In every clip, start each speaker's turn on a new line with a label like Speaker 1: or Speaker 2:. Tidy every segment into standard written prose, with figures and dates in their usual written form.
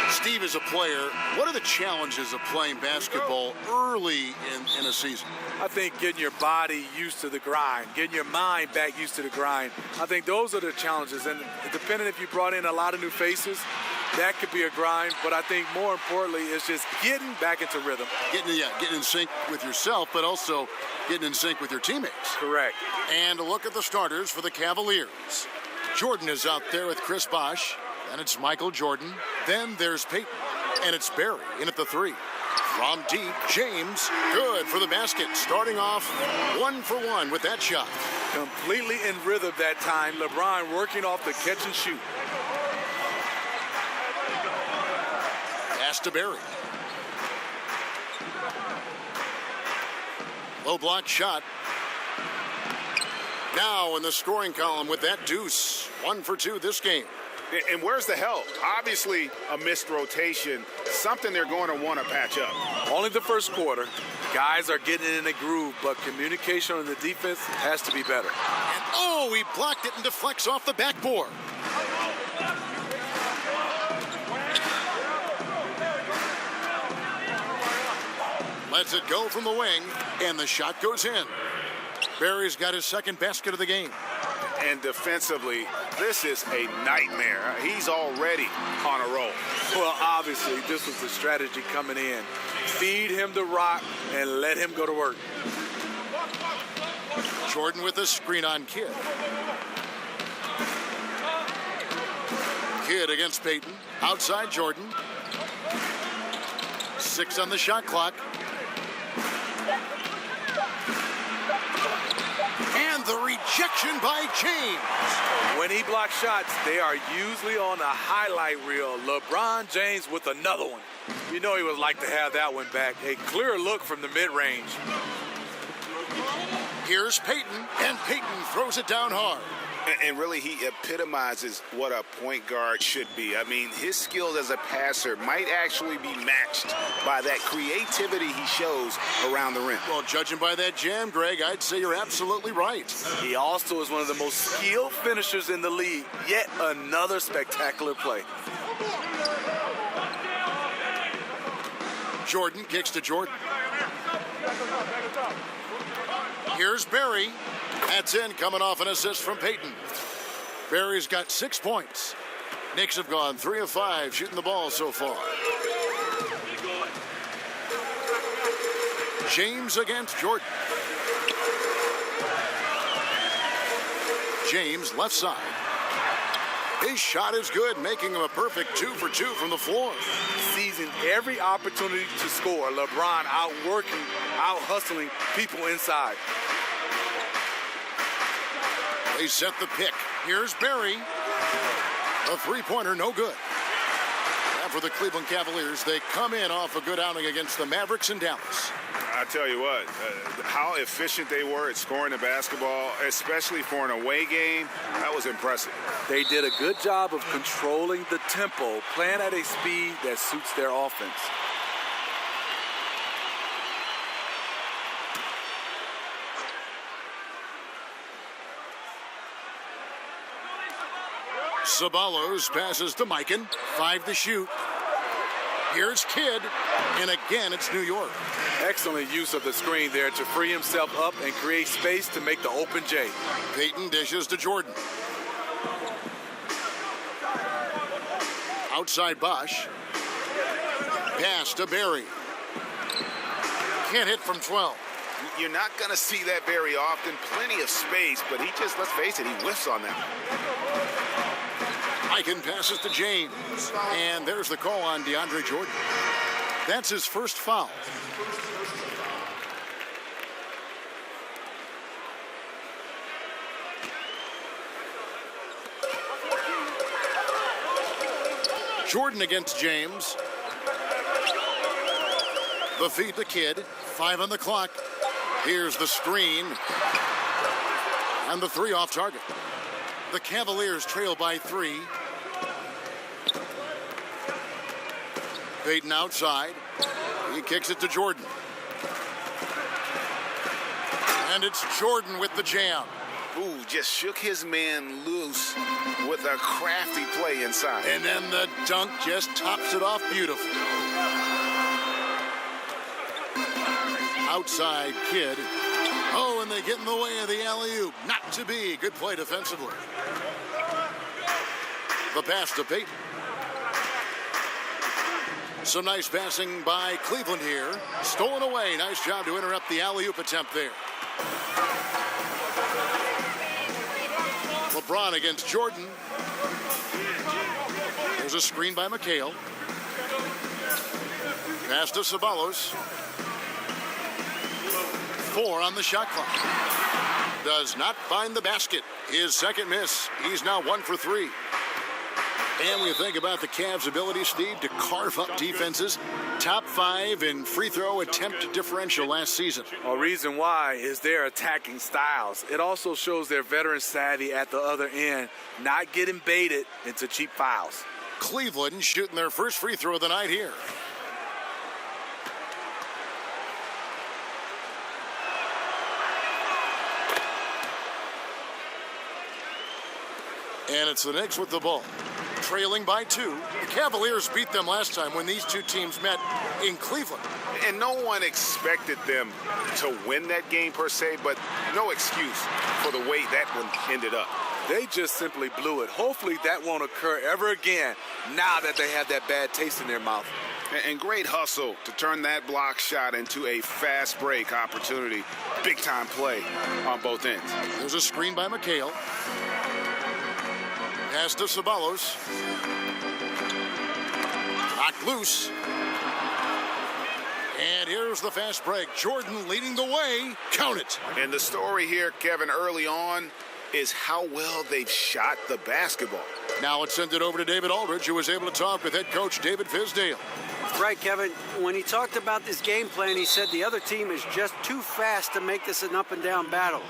Speaker 1: Steve, as a player, what are the challenges of playing basketball early in a season?
Speaker 2: I think getting your body used to the grind, getting your mind back used to the grind. I think those are the challenges. And depending if you brought in a lot of new faces, that could be a grind. But I think more importantly, it's just getting back into rhythm.
Speaker 1: Getting in sync with yourself, but also getting in sync with your teammates.
Speaker 2: Correct.
Speaker 1: And a look at the starters for the Cavaliers. Jordan is out there with Chris Bosh. And it's Michael Jordan. Then there's Peyton. And it's Barry in at the 3. From deep, James, good for the basket. Starting off 1 for 1 with that shot.
Speaker 2: Completely in rhythm that time. LeBron working off the catch and shoot.
Speaker 1: Pass to Barry. Low block shot. Now in the scoring column with that deuce. 1 for 2 this game.
Speaker 3: And where's the help? Obviously, a missed rotation, something they're going to want to patch up.
Speaker 2: Only the first quarter. Guys are getting in a groove, but communication on the defense has to be better.
Speaker 1: And he blocked it and deflects off the backboard. Lets it go from the wing, and the shot goes in. Barry's got his second basket of the game.
Speaker 3: And defensively, this is a nightmare. He's already on a roll.
Speaker 2: Well, obviously, this was the strategy coming in. Feed him the rock and let him go to work.
Speaker 1: Jordan with a screen on Kidd. Kidd against Peyton. Outside Jordan. 6 on the shot clock. And the rejection by James.
Speaker 2: When he blocks shots, they are usually on the highlight reel. LeBron James with another one. You know he would like to have that one back. A clear look from the mid-range.
Speaker 1: Here's Peyton, and Peyton throws it down hard.
Speaker 3: And really, he epitomizes what a point guard should be. I mean, his skills as a passer might actually be matched by that creativity he shows around the rim.
Speaker 1: Well, judging by that jam, Greg, I'd say you're absolutely right.
Speaker 2: He also is one of the most skilled finishers in the league. Yet another spectacular play.
Speaker 1: Jordan kicks to Jordan. Here's Barry. That's in, coming off an assist from Peyton. Barry's got 6 points. Knicks have gone 3 of 5 shooting the ball so far. James against Jordan. James left side. His shot is good, making him a perfect 2 for 2 from the floor.
Speaker 2: Seizing every opportunity to score. LeBron outworking, out-hustling people inside.
Speaker 1: They set the pick. Here's Barry. A three-pointer, no good. And for the Cleveland Cavaliers, they come in off a good outing against the Mavericks in Dallas.
Speaker 3: I tell you what, how efficient they were at scoring the basketball, especially for an away game, that was impressive.
Speaker 2: They did a good job of controlling the tempo, playing at a speed that suits their offense.
Speaker 1: Ceballos passes to Mikan. 5 to shoot. Here's Kidd. And again, it's New York.
Speaker 2: Excellent use of the screen there to free himself up and create space to make the open J.
Speaker 1: Peyton dishes to Jordan. Outside Bosh. Pass to Barry. Can't hit from 12.
Speaker 3: You're not going to see that very often. Plenty of space, but he just, let's face it, he whiffs on that.
Speaker 1: Mikan passes to James. And there's the call on DeAndre Jordan. That's his first foul. Jordan against James. The feed to Kidd. 5 on the clock. Here's the screen. And the 3 off target. The Cavaliers trail by 3. Peyton outside. He kicks it to Jordan. And it's Jordan with the jam.
Speaker 3: Ooh, just shook his man loose with a crafty play inside.
Speaker 1: And then the dunk just tops it off beautifully. Outside Kidd. Oh, and they get in the way of the alley-oop. Not to be. Good play defensively. The pass to Payton. Some nice passing by Cleveland here. Stolen away. Nice job to interrupt the alley-oop attempt there. LeBron against Jordan. There's a screen by McHale. Pass to Ceballos. 4 on the shot clock. Does not find the basket. His second miss. He's now 1 for 3. And we think about the Cavs' ability, Steve, to carve up defenses. Top 5 in free throw attempt differential last season.
Speaker 2: A reason why is their attacking styles. It also shows their veteran savvy at the other end, not getting baited into cheap fouls.
Speaker 1: Cleveland shooting their first free throw of the night here. And it's the Knicks with the ball. Trailing by 2. The Cavaliers beat them last time when these two teams met in Cleveland.
Speaker 3: And no one expected them to win that game per se, but no excuse for the way that one ended up.
Speaker 2: They just simply blew it. Hopefully that won't occur ever again now that they have that bad taste in their mouth.
Speaker 3: And great hustle to turn that block shot into a fast break opportunity. Big time play on both ends.
Speaker 1: There's a screen by McHale. Pass to Ceballos. Knocked loose. And here's the fast break. Jordan leading the way. Count it.
Speaker 3: And the story here, Kevin, early on is how well they've shot the basketball.
Speaker 1: Now let's send it over to David Aldridge, who was able to talk with head coach David Fizdale.
Speaker 4: Right, Kevin. When he talked about this game plan, he said the other team is just too fast to make this an up-and-down battle.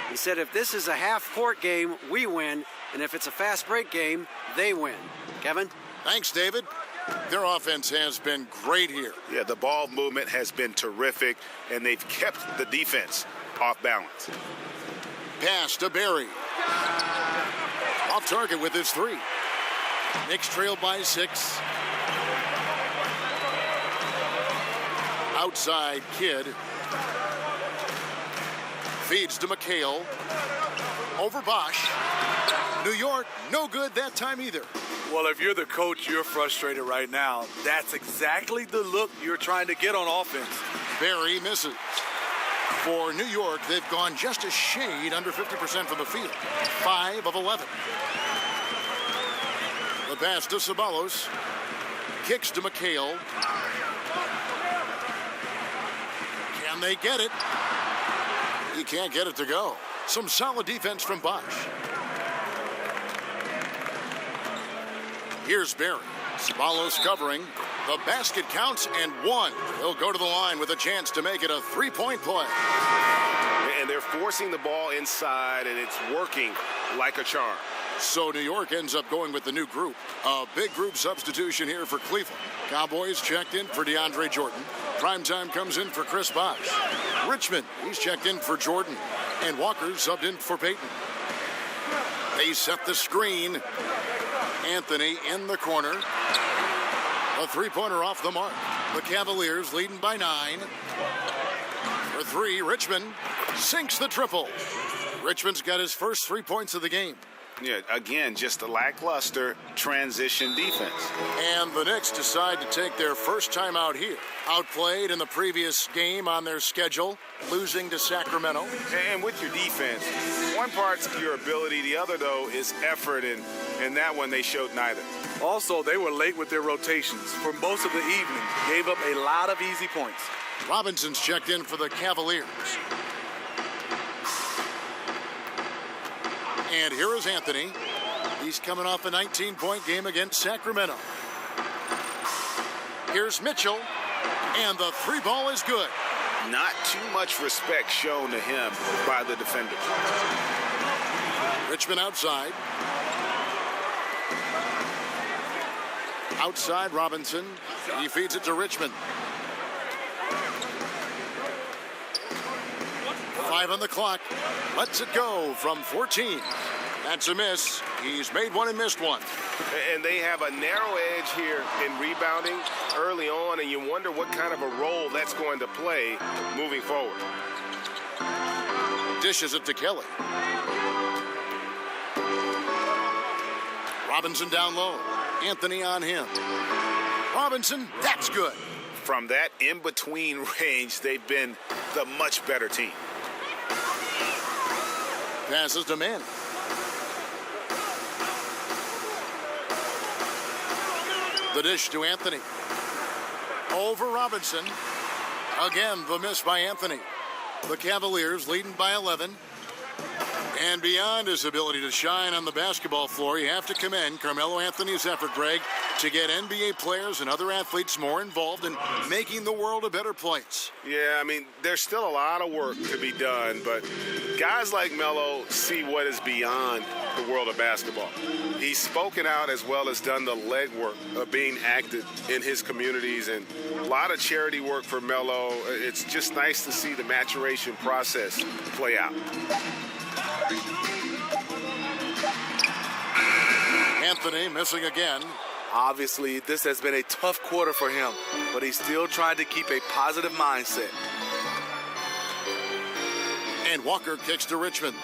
Speaker 4: He said if this is a half-court game, we win, and if it's a fast break game, they win. Kevin?
Speaker 1: Thanks, David. Their offense has been great here.
Speaker 3: Yeah, the ball movement has been terrific, and they've kept the defense off balance.
Speaker 1: Pass to Barry. Off target with his 3. Knicks trailed by 6. Outside Kidd. Feeds to McHale. Over Bosch. New York, no good that time either.
Speaker 2: Well, if you're the coach, you're frustrated right now. That's exactly the look you're trying to get on offense.
Speaker 1: Barry misses. For New York, they've gone just a shade under 50% from the field. 5 of 11. The pass to Ceballos. Kicks to McHale. Can they get it? He can't get it to go. Some solid defense from Bosch. Here's Barry. Ceballos covering. The basket counts and 1. He'll go to the line with a chance to make it a 3-point play.
Speaker 3: And they're forcing the ball inside, and it's working like a charm.
Speaker 1: So New York ends up going with the new group. A big group substitution here for Cleveland. Cowboys checked in for DeAndre Jordan. Primetime comes in for Chris Bosh. Richmond, he's checked in for Jordan. And Walker subbed in for Payton. They set the screen. Anthony in the corner. A 3-pointer off the mark. The Cavaliers leading by 9. For 3, Richmond sinks the triple. Richmond's got his first 3 points of the game.
Speaker 3: Yeah, again, just a lackluster transition defense.
Speaker 1: And the Knicks decide to take their first time out here. Outplayed in the previous game on their schedule, losing to Sacramento.
Speaker 3: And with your defense, one part's your ability, the other, though, is effort, and that one they showed neither.
Speaker 2: Also, they were late with their rotations. For most of the evening, gave up a lot of easy points.
Speaker 1: Robinson's checked in for the Cavaliers. And here is Anthony. He's coming off a 19-point game against Sacramento. Here's Mitchell. And the 3 ball is good.
Speaker 3: Not too much respect shown to him by the defender.
Speaker 1: Richmond outside. Outside Robinson. He feeds it to Richmond. 5 on the clock. Lets it go from 14. That's a miss. He's made one and missed one.
Speaker 3: And they have a narrow edge here in rebounding early on, and you wonder what kind of a role that's going to play moving forward.
Speaker 1: Dishes it to Kelly. Robinson down low. Anthony on him. Robinson, that's good.
Speaker 3: From that in-between range, they've been the much better team.
Speaker 1: Passes to Manning. The dish to Anthony. Over Robinson. Again, the miss by Anthony. The Cavaliers leading by 11. And beyond his ability to shine on the basketball floor, you have to commend Carmelo Anthony's effort, Greg, to get NBA players and other athletes more involved in making the world a better place.
Speaker 3: Yeah, I mean, there's still a lot of work to be done, but guys like Melo see what is beyond the world of basketball. He's spoken out as well as done the legwork of being active in his communities, and a lot of charity work for Melo. It's just nice to see the maturation process play out.
Speaker 1: Anthony missing again.
Speaker 2: Obviously, this has been a tough quarter for him, but he's still trying to keep a positive mindset.
Speaker 1: And Walker kicks to Richmond.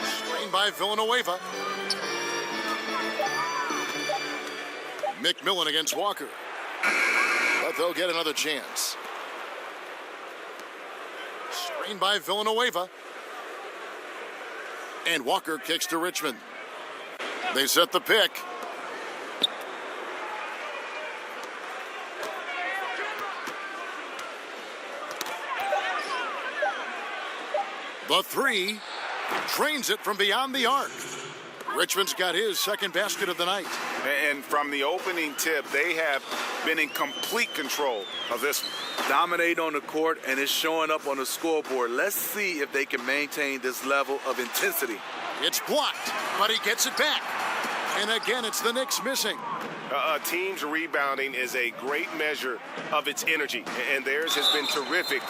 Speaker 1: Screen by Villanueva. McMillan against Walker. But they'll get another chance. Screen by Villanueva. And Walker kicks to Richmond. They set the pick. The three. Trains it from beyond the arc. Richmond's got his second basket of the night.
Speaker 3: And from the opening tip, they have been in complete control of this one.
Speaker 2: Dominate on the court, and it's showing up on the scoreboard. Let's see if they can maintain this level of intensity.
Speaker 1: It's blocked, but he gets it back. And again, it's the Knicks missing.
Speaker 3: A team's rebounding is a great measure of its energy, and theirs has been terrific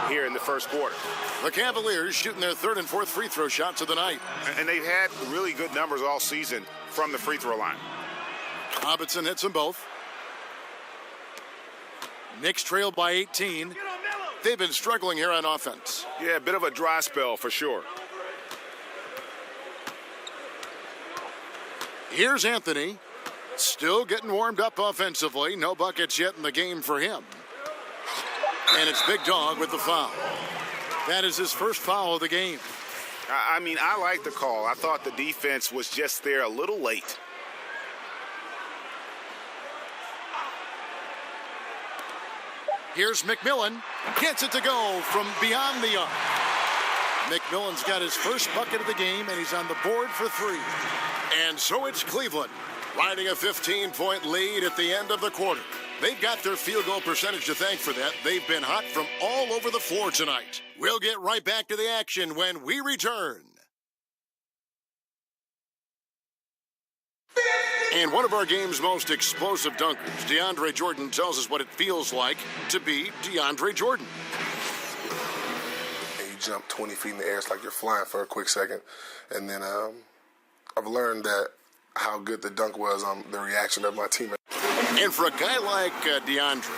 Speaker 3: here in the first quarter.
Speaker 1: The Cavaliers shooting their third and fourth free throw shots of the night.
Speaker 3: And they've had really good numbers all season from the free throw line.
Speaker 1: Robinson hits them both. Knicks trailed by 18. They've been struggling here on offense.
Speaker 3: Yeah, a bit of a dry spell for sure.
Speaker 1: Here's Anthony. Still getting warmed up offensively. No buckets yet in the game for him. And it's Big Dog with the foul. That is his first foul of the game.
Speaker 3: I mean, I like the call. I thought the defense was just there a little late.
Speaker 1: Here's McMillan. Gets it to go from beyond the arc. McMillan's got his first bucket of the game, and he's on the board for three. And so it's Cleveland, riding a 15-point lead at the end of the quarter. They've got their field goal percentage to thank for that. They've been hot from all over the floor tonight. We'll get right back to the action when we return. And one of our game's most explosive dunkers, DeAndre Jordan, tells us what it feels like to be DeAndre Jordan.
Speaker 5: You jump 20 feet in the air, it's like you're flying for a quick second. And then I've learned that how good the dunk was on the reaction of my teammates.
Speaker 1: And for a guy like DeAndre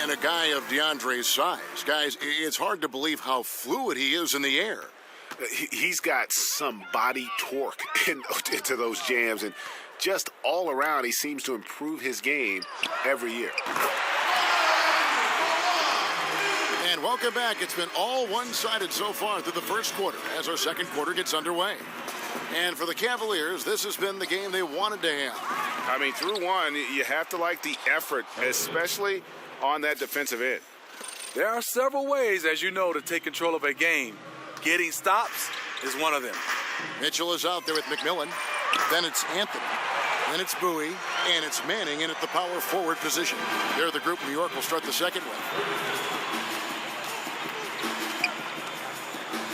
Speaker 1: and a guy of DeAndre's size, guys, it's hard to believe how fluid he is in the air.
Speaker 3: He's got some body torque into those jams, and just all around, he seems to improve his game every year.
Speaker 1: And welcome back. It's been all one-sided so far through the first quarter as our second quarter gets underway. And for the Cavaliers, this has been the game they wanted to have.
Speaker 3: I mean, through one, you have to like the effort, especially on that defensive end.
Speaker 2: There are several ways, as you know, to take control of a game. Getting stops is one of them.
Speaker 1: Mitchell is out there with McMillan. Then it's Anthony. Then it's Bowie. And it's Manning in at the power forward position. They're the group New York will start the second with.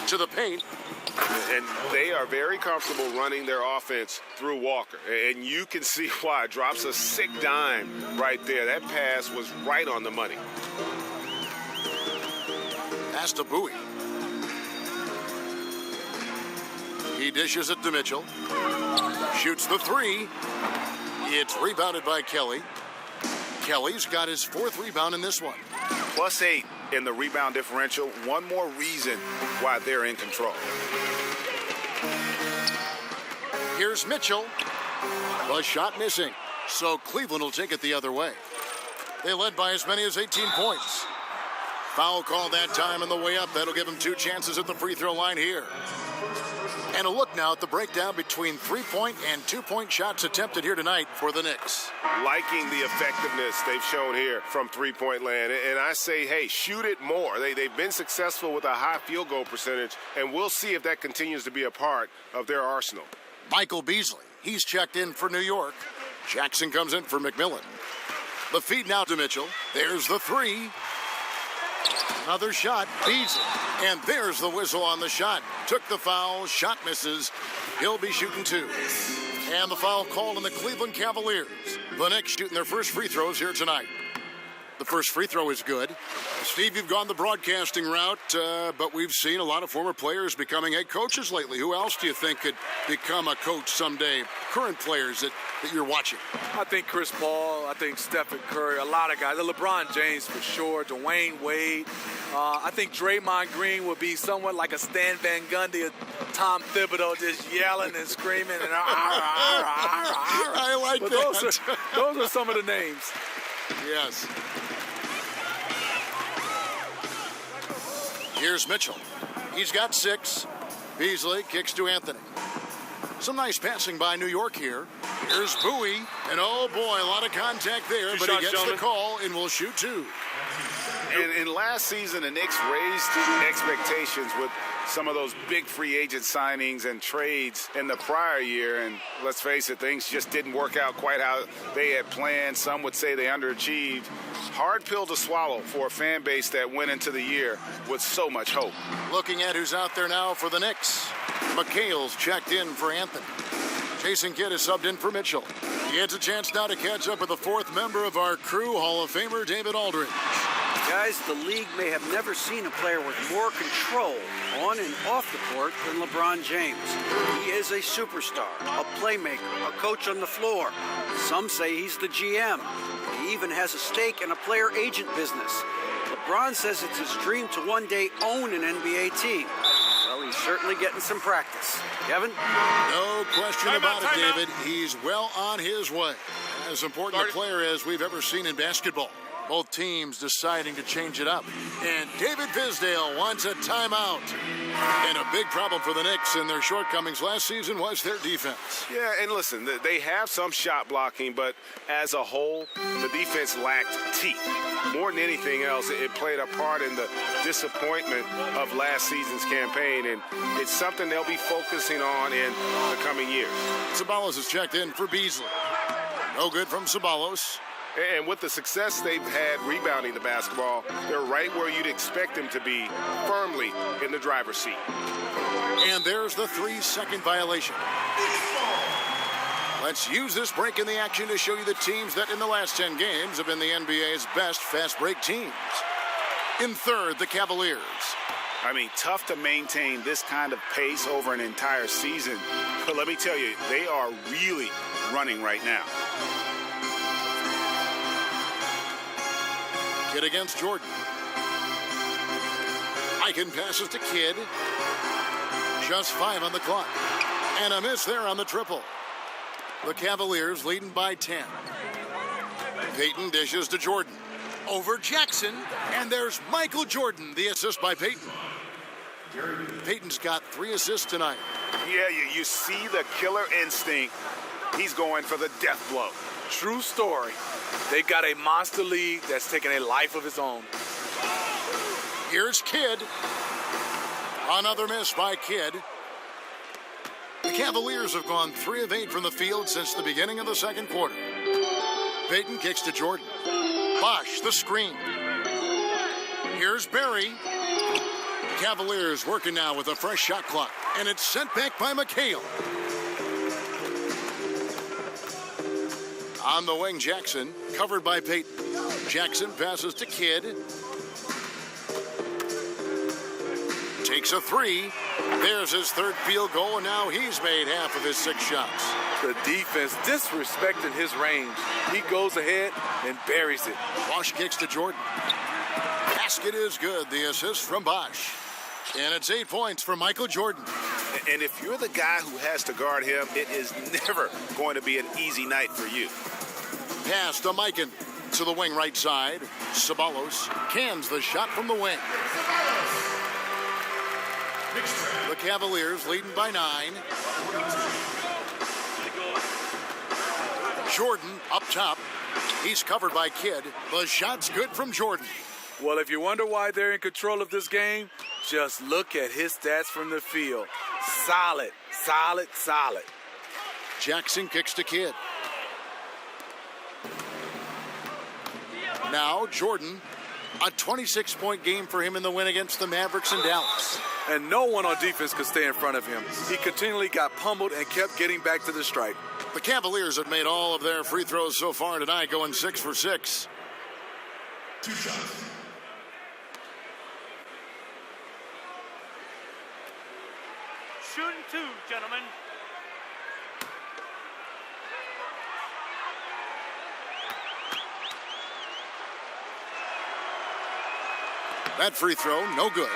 Speaker 1: To the paint.
Speaker 3: And they are very comfortable running their offense through Walker. And you can see why. Drops a sick dime right there. That pass was right on the money.
Speaker 1: Pass to Bowie. He dishes it to Mitchell. Shoots the three. It's rebounded by Kelly. Kelly's got his 4th rebound in this one.
Speaker 3: +8 in the rebound differential. One more reason why they're in control.
Speaker 1: Here's Mitchell. The shot missing. So Cleveland will take it the other way. They led by as many as 18 points. Foul call that time on the way up. That'll give them 2 chances at the free throw line here. And a look now at the breakdown between 3-point and 2-point shots attempted here tonight for the Knicks.
Speaker 3: Liking the effectiveness they've shown here from 3-point land. And I say, hey, shoot it more. They've been successful with a high field goal percentage, and we'll see if that continues to be a part of their arsenal.
Speaker 1: Michael Beasley, he's checked in for New York. Jackson comes in for McMillan. The feed now to Mitchell. There's the three. Another shot, Beasley. And there's the whistle on the shot. Took the foul, shot misses. He'll be shooting 2. And the foul called on the Cleveland Cavaliers. The Knicks shooting their first free throws here tonight. The first free throw is good. Steve, you've gone the broadcasting route, but we've seen a lot of former players becoming head coaches lately. Who else do you think could become a coach someday? Current players that you're watching.
Speaker 2: I think Chris Paul. I think Stephen Curry. A lot of guys. LeBron James for sure. Dwayne Wade. I think Draymond Green would be somewhat like a Stan Van Gundy or Tom Thibodeau, just yelling and screaming. And
Speaker 1: I like
Speaker 2: but
Speaker 1: that.
Speaker 2: Those are some of the names.
Speaker 1: Yes. Here's Mitchell. He's got 6. Beasley kicks to Anthony. Some nice passing by New York here. Here's Bowie. And oh boy, a lot of contact there, but he gets the call and will shoot 2.
Speaker 3: And last season, the Knicks raised expectations with some of those big free agent signings and trades in the prior year. And let's face it, things just didn't work out quite how they had planned. Some would say they underachieved. Hard pill to swallow for a fan base that went into the year with so much hope.
Speaker 1: Looking at who's out there now for the Knicks. McHale's checked in for Anthony. Jason Kidd is subbed in for Mitchell. He gets a chance now to catch up with the 4th member of our crew, Hall of Famer David Aldridge.
Speaker 4: Guys, the league may have never seen a player with more control on and off the court than LeBron James. He is a superstar, a playmaker, a coach on the floor. Some say he's the GM. He even has a stake in a player agent business. LeBron says it's his dream to one day own an NBA team. Well, he's certainly getting some practice. Kevin?
Speaker 1: No question about it, David. He's well on his way. As important a player as we've ever seen in basketball. Both teams deciding to change it up. And David Fizdale wants a timeout. And a big problem for the Knicks in their shortcomings last season was their defense.
Speaker 3: Yeah, and listen, they have some shot blocking, but as a whole, the defense lacked teeth. More than anything else, it played a part in the disappointment of last season's campaign, and it's something they'll be focusing on in the coming years.
Speaker 1: Ceballos is checked in for Beasley. No good from Ceballos.
Speaker 3: And with the success they've had rebounding the basketball, they're right where you'd expect them to be, firmly in the driver's seat.
Speaker 1: And there's the 3-second violation. Let's use this break in the action to show you the teams that in the last 10 games have been the NBA's best fast break teams. In third, the Cavaliers.
Speaker 3: I mean, tough to maintain this kind of pace over an entire season. But let me tell you, they are really running right now.
Speaker 1: Kidd against Jordan. Aiken passes to Kidd. Just 5 on the clock. And a miss there on the triple. The Cavaliers leading by 10. Payton dishes to Jordan. Over Jackson. And there's Michael Jordan, the assist by Payton. Payton's got 3 assists tonight.
Speaker 3: Yeah, you see the killer instinct. He's going for the death blow.
Speaker 2: True story. They've got a monster league that's taking a life of its own.
Speaker 1: Here's Kidd. Another miss by Kidd. The Cavaliers have gone 3 of 8 from the field since the beginning of the second quarter. Payton kicks to Jordan. Bosh, the screen. Here's Barry. Cavaliers working now with a fresh shot clock. And it's sent back by McHale. On the wing, Jackson, covered by Payton. Jackson passes to Kidd. takes a three. There's his third field goal, and now he's made half of his 6 shots.
Speaker 2: The defense disrespecting his range. He goes ahead and buries it.
Speaker 1: Bosch kicks to Jordan. Basket is good. The assist from Bosch. And it's 8 points for Michael Jordan.
Speaker 3: And if you're the guy who has to guard him, it is never going to be an easy night for you.
Speaker 1: Pass to Mikan. To the wing right side. Ceballos cans the shot from the wing. The Cavaliers leading by 9. Jordan up top. He's covered by Kidd. The shot's good from Jordan.
Speaker 2: Well, if you wonder why they're in control of this game, just look at his stats from the field. Solid, solid, solid.
Speaker 1: Jackson kicks to Kidd. Now Jordan, a 26-point game for him in the win against the Mavericks in Dallas.
Speaker 2: And no one on defense could stay in front of him. He continually got pummeled and kept getting back to the stripe.
Speaker 1: The Cavaliers have made all of their free throws so far tonight, going 6 for 6.
Speaker 6: 2 shots.
Speaker 7: Shooting 2, gentlemen.
Speaker 1: That free throw, no good.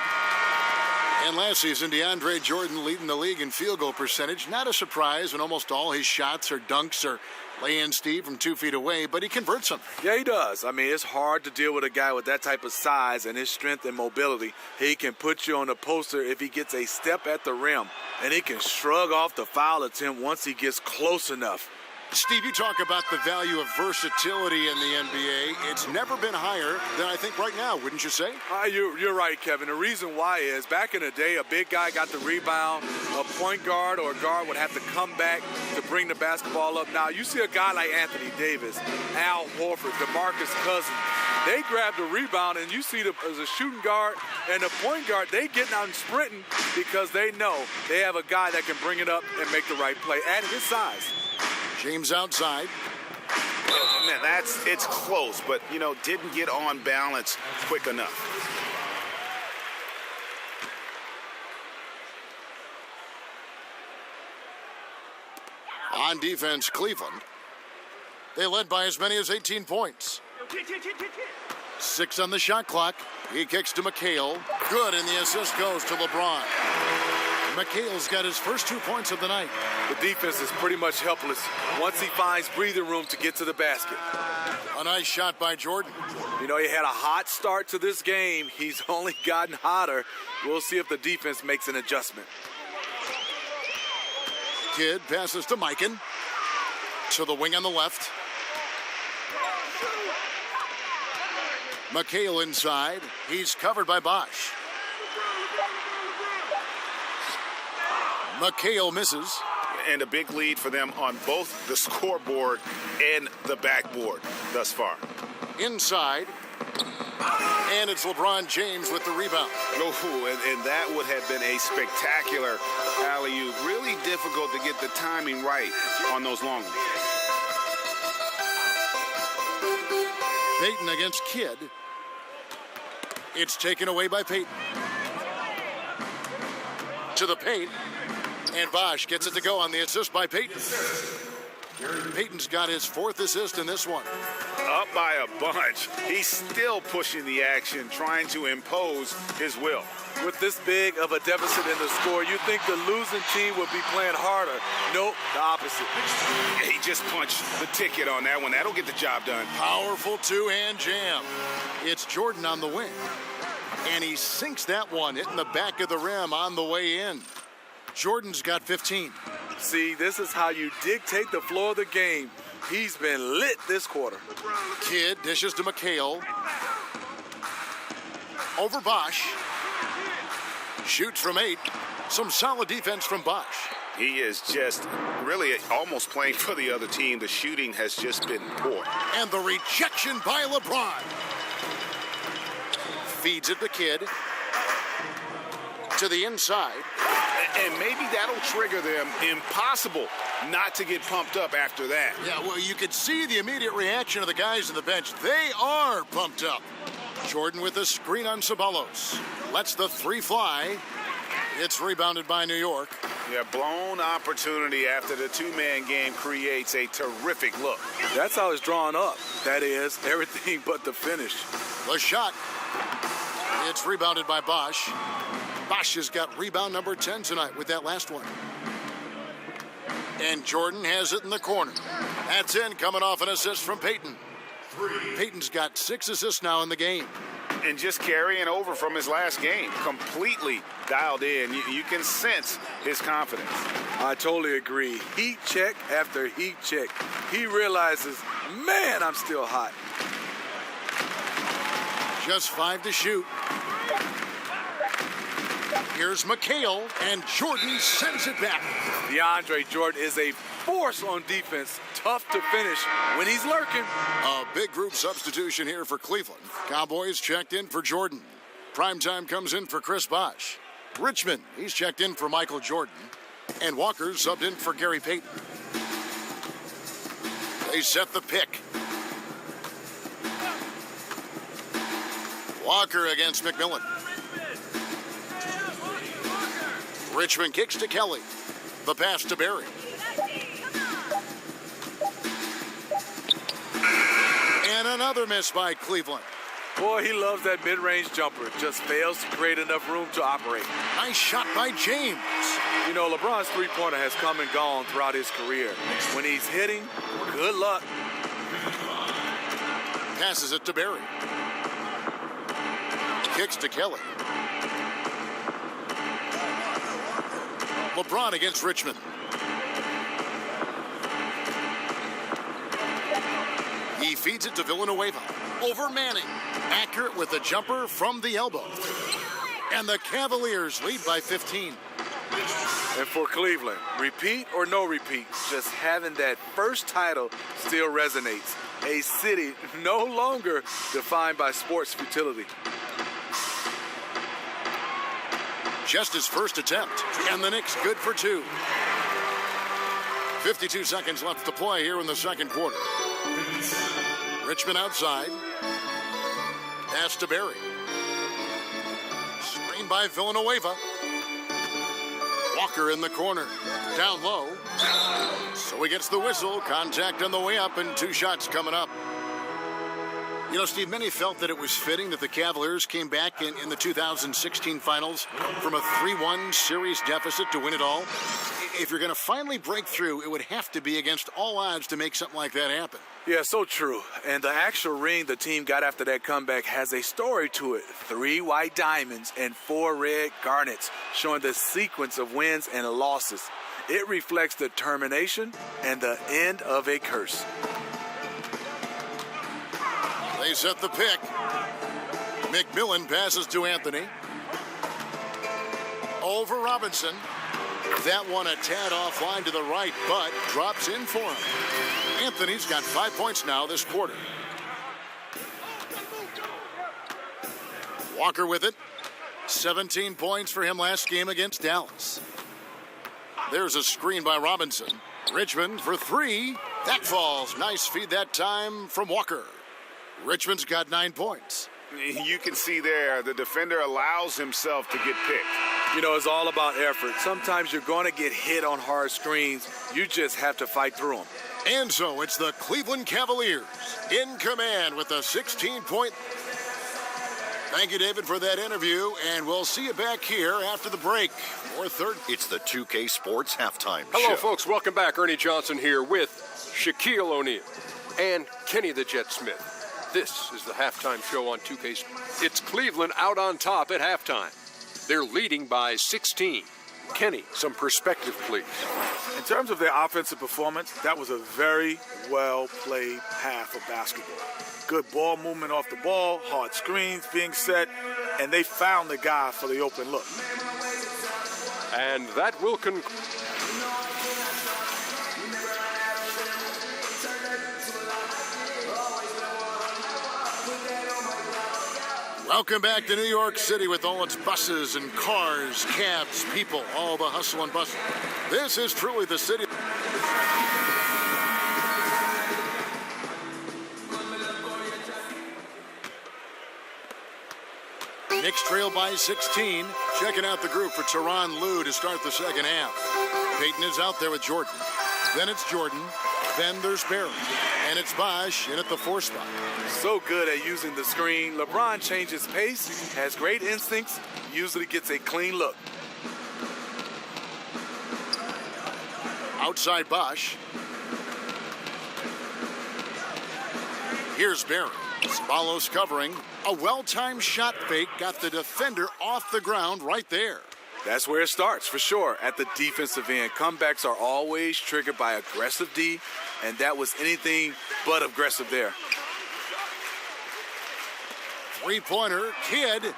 Speaker 1: And last season, DeAndre Jordan leading the league in field goal percentage. Not a surprise when almost all his shots or dunks or lay-in, Steve, from 2 feet away, but he converts them.
Speaker 2: Yeah, he does. I mean, it's hard to deal with a guy with that type of size and his strength and mobility. He can put you on the poster if he gets a step at the rim, and he can shrug off the foul attempt once he gets close enough.
Speaker 1: Steve, you talk about the value of versatility in the NBA. It's never been higher than I think right now, wouldn't you say?
Speaker 2: You're right, Kevin. The reason why is back in the day, a big guy got the rebound, a point guard or a guard would have to come back to bring the basketball up. Now, you see a guy like Anthony Davis, Al Horford, DeMarcus Cousins. They grab the rebound, and you see as a shooting guard and the point guard, they getting out and sprinting because they know they have a guy that can bring it up and make the right play at his size.
Speaker 1: James outside.
Speaker 3: Man, it's close, but, didn't get on balance quick enough.
Speaker 1: On defense, Cleveland. They led by as many as 18 points. 6 on the shot clock. He kicks to McHale. Good, and the assist goes to LeBron. McHale's got his first 2 points of the night.
Speaker 2: The defense is pretty much helpless once he finds breathing room to get to the basket.
Speaker 1: A nice shot by Jordan.
Speaker 2: He had a hot start to this game. He's only gotten hotter. We'll see if the defense makes an adjustment.
Speaker 1: Kidd passes to Mikan. To the wing on the left. McHale inside. He's covered by Bosch. McHale misses.
Speaker 3: And a big lead for them on both the scoreboard and the backboard thus far.
Speaker 1: Inside. And it's LeBron James with the rebound.
Speaker 3: Oh, and that would have been a spectacular alley-oop. Really difficult to get the timing right on those long ones.
Speaker 1: Payton against Kidd. It's taken away by Payton. To the paint. And Bosch gets it to go on the assist by Payton. Payton's got his 4th assist in this one.
Speaker 3: Up by a bunch. He's still pushing the action, trying to impose his will.
Speaker 2: With this big of a deficit in the score, you think the losing team would be playing harder. Nope, the opposite.
Speaker 3: He just punched the ticket on that one. That'll get the job done.
Speaker 1: Powerful 2-hand jam. It's Jordan on the wing. And he sinks that one, hitting the back of the rim on the way in. Jordan's got 15.
Speaker 2: See, this is how you dictate the flow of the game. He's been lit this quarter.
Speaker 1: Kidd dishes to McHale. Over Bosch. Shoots from 8. Some solid defense from Bosch.
Speaker 3: He is just really almost playing for the other team. The shooting has just been poor.
Speaker 1: And the rejection by LeBron. Feeds it to Kidd. To the inside.
Speaker 3: And maybe that'll trigger them. Impossible not to get pumped up after that.
Speaker 1: Yeah, well, you could see the immediate reaction of the guys on the bench. They are pumped up. Jordan with a screen on Ceballos. Lets the 3 fly. It's rebounded by New York.
Speaker 3: Yeah, blown opportunity after the two-man game creates a terrific look.
Speaker 2: That's how it's drawn up. That is, everything but the finish.
Speaker 1: The shot. It's rebounded by Bosch. Bosch has got rebound number 10 tonight with that last one. And Jordan has it in the corner. That's in, coming off an assist from Payton. Payton's got 6 assists now in the game.
Speaker 3: And just carrying over from his last game, completely dialed in. You can sense his confidence.
Speaker 2: I totally agree. Heat check after heat check. He realizes, man, I'm still hot.
Speaker 1: Just 5 to shoot. Here's McHale, and Jordan sends it back.
Speaker 2: DeAndre Jordan is a force on defense. Tough to finish when he's lurking.
Speaker 1: A big group substitution here for Cleveland. Cowboys checked in for Jordan. Primetime comes in for Chris Bosh. Richmond, he's checked in for Michael Jordan. And Walker subbed in for Gary Payton. They set the pick. Walker against McMillan. Richmond kicks to Kelly. The pass to Barry. And another miss by Cleveland.
Speaker 2: Boy, he loves that mid-range jumper. Just fails to create enough room to operate.
Speaker 1: Nice shot by James.
Speaker 2: You know, LeBron's three-pointer has come and gone throughout his career. When he's hitting, good luck.
Speaker 1: Passes it to Barry. Kicks to Kelly. LeBron against Richmond. He feeds it to Villanueva. Over Manning. Accurate with the jumper from the elbow. And the Cavaliers lead by 15.
Speaker 2: And for Cleveland, repeat or no repeat, just having that first title still resonates. A city no longer defined by sports futility.
Speaker 1: Just his first attempt, and the Knicks good for 2. 52 seconds left to play here in the second quarter. Richmond outside. Pass to Barry. Screen by Villanueva. Walker in the corner. Down low. So he gets the whistle. Contact on the way up, and 2 shots coming up. You know, Steve, many felt that it was fitting that the Cavaliers came back in the 2016 finals from a 3-1 series deficit to win it all. If you're going to finally break through, it would have to be against all odds to make something like that happen.
Speaker 2: Yeah, so true. And the actual ring the team got after that comeback has a story to it. 3 white diamonds and 4 red garnets, showing the sequence of wins and losses. It reflects determination and the end of a curse.
Speaker 1: They set the pick. McMillan passes to Anthony. Over Robinson. That one a tad offline to the right, but drops in for him. Anthony's got 5 points now this quarter. Walker with it. 17 points for him last game against Dallas. There's a screen by Robinson. Richmond for 3. That falls. Nice feed that time from Walker. Richmond's got 9 points.
Speaker 3: You can see there the defender allows himself to get picked.
Speaker 2: You know, it's all about effort. Sometimes you're going to get hit on hard screens. You just have to fight through them.
Speaker 1: And so it's the Cleveland Cavaliers in command with a 16-point. Thank you, David, for that interview, and we'll see you back here after the break. More third.
Speaker 8: It's the 2K Sports Halftime
Speaker 9: Hello,
Speaker 8: Show.
Speaker 9: folks. Welcome back. Ernie Johnson here with Shaquille O'Neal and Kenny the Jet Smith. This is the halftime show on 2K. It's Cleveland out on top at halftime. They're leading by 16. Kenny, some perspective, please.
Speaker 2: In terms of their offensive performance, that was a very well-played half of basketball. Good ball movement off the ball, hard screens being set, and they found the guy for the open look.
Speaker 9: And that will conclude.
Speaker 1: Welcome back to New York City with all its buses and cars, cabs, people, all the hustle and bustle. This is truly the city. Knicks trail by 16. Checking out the group for Tyronn Lue to start the second half. Payton is out there with Jordan. Then it's Jordan. Then there's Barry. And it's Bosh in at the 4 spot.
Speaker 2: So good at using the screen. LeBron changes pace, has great instincts, usually gets a clean look.
Speaker 1: Outside Bosh. Here's Barry. Spalos covering. A well-timed shot fake got the defender off the ground right there.
Speaker 2: That's where it starts, for sure, at the defensive end. Comebacks are always triggered by aggressive D, and that was anything but aggressive there.
Speaker 1: Three-pointer, Kidd.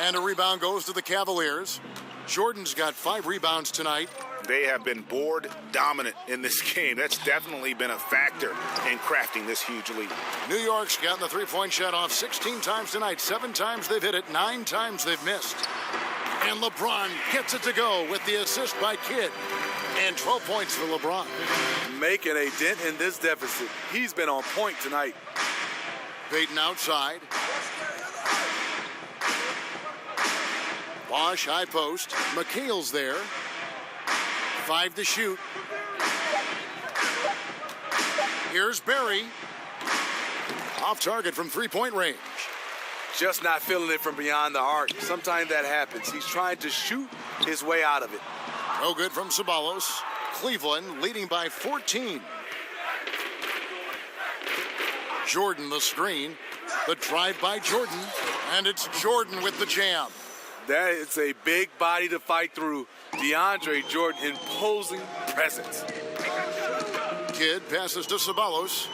Speaker 1: And a rebound goes to the Cavaliers. Jordan's got 5 rebounds tonight.
Speaker 3: They have been board dominant in this game. That's definitely been a factor in crafting this huge lead.
Speaker 1: New York's gotten the three-point shot off 16 times tonight. 7 times they've hit it, 9 times they've missed. And LeBron gets it to go with the assist by Kidd. And 12 points for LeBron.
Speaker 2: Making a dent in this deficit. He's been on point tonight.
Speaker 1: Payton outside. Bosh high post. McHale's there. 5 to shoot. Here's Barry. Off target from 3-point range.
Speaker 2: Just not feeling it from beyond the arc. Sometimes that happens. He's trying to shoot his way out of it.
Speaker 1: No good from Sabalos. Cleveland leading by 14. Jordan the screen. The drive by Jordan. And it's Jordan with the jam.
Speaker 2: That is a big body to fight through. DeAndre Jordan imposing presence.
Speaker 1: Kidd passes to Sabalos.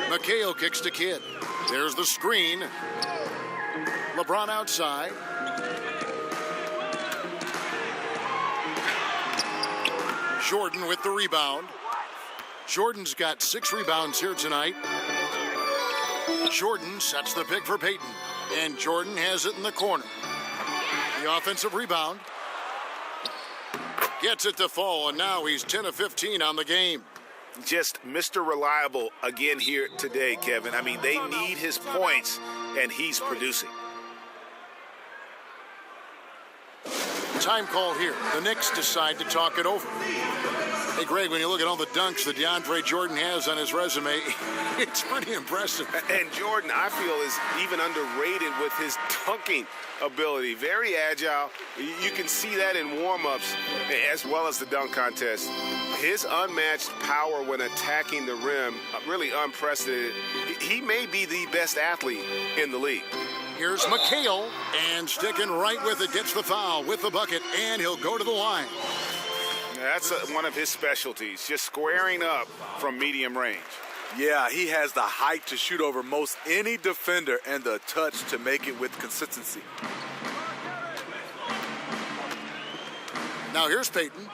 Speaker 1: McHale kicks to Kidd. There's the screen. LeBron outside. Jordan with the rebound. Jordan's got 6 rebounds here tonight. Jordan sets the pick for Payton. And Jordan has it in the corner. The offensive rebound. Gets it to fall, and now he's 10 of 15 on the game.
Speaker 3: Just Mr. Reliable again here today, Kevin. I mean, they need his points, and he's producing.
Speaker 1: Time call here. The Knicks decide to talk it over. Hey, Greg, when you look at all the dunks that DeAndre Jordan has on his resume, it's pretty impressive.
Speaker 3: And Jordan, I feel, is even underrated with his dunking ability. Very agile. You can see that in warm-ups as well as the dunk contest. His unmatched power when attacking the rim, really unprecedented. He may be the best athlete in the league.
Speaker 1: Here's McHale, and sticking right with it, gets the foul with the bucket, and he'll go to the line.
Speaker 3: That's one of his specialties, just squaring up from medium range.
Speaker 2: Yeah, he has the height to shoot over most any defender and the touch to make it with consistency.
Speaker 1: Now here's Payton,